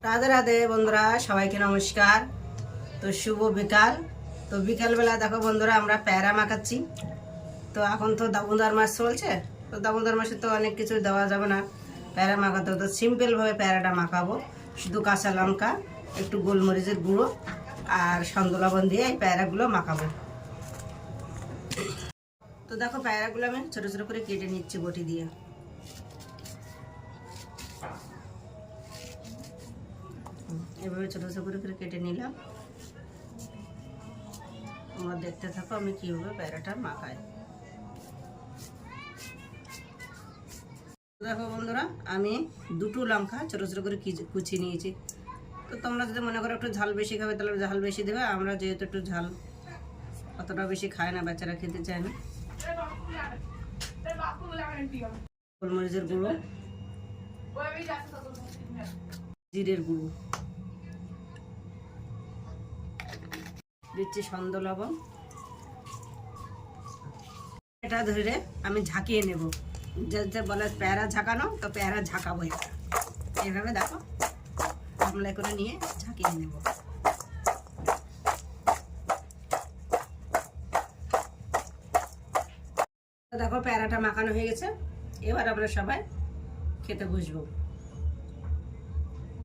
রাধে রাধে বন্ধুরা, সবাইকে নমস্কার। তো শুভ বিকাল। তো বিকালবেলা দেখো বন্ধুরা, আমরা প্যারা মাখাচ্ছি। তো এখন তো দামোদর মাস চলছে, তো দামোদর মাসে তো অনেক কিছু দেওয়া যাবে না, প্যারা মাখাতে তো সিম্পলভাবে প্যারাটা মাখাবো। শুধু কাঁচা লঙ্কা, একটু গোলমরিচের গুঁড়ো আর সন্দ লবণ দিয়ে এই প্যারাগুলো মাখাবো। তো দেখো প্যারাগুলো আমি ছোটো ছোটো করে কেটে নিচ্ছি বটি দিয়ে। এভাবে ছোটো ছোটো করে কেটে নিলাম। তোমরা দেখতে থাকো আমি কীভাবে প্যারাটা মাখাই। দেখো বন্ধুরা, আমি দুটো লঙ্কা ছোটো ছোটো করে কুচিয়ে নিয়েছি। তো তোমরা যদি মনে করো একটু ঝাল বেশি খাবে তাহলে ঝাল বেশি দেবে। আমরা যেহেতু একটু ঝাল অতটা বেশি খায় না, বাচ্চারা খেতে চায় না। গোলমরিচের গুঁড়ো, জিরের গুঁড়ো দিচ্ছি, সন্দ লবণ। এটা ধরে আমি ঝাঁকিয়ে নেব। যে বলে প্যারা ঝাঁকানো, তো প্যারা ঝাঁকাবো। এইভাবে দেখো গামলায় করে নিয়ে ঝাঁকিয়ে নেব। দেখো প্যারাটা মাখানো হয়ে গেছে। এবার আমরা সবাই খেতে বসবো।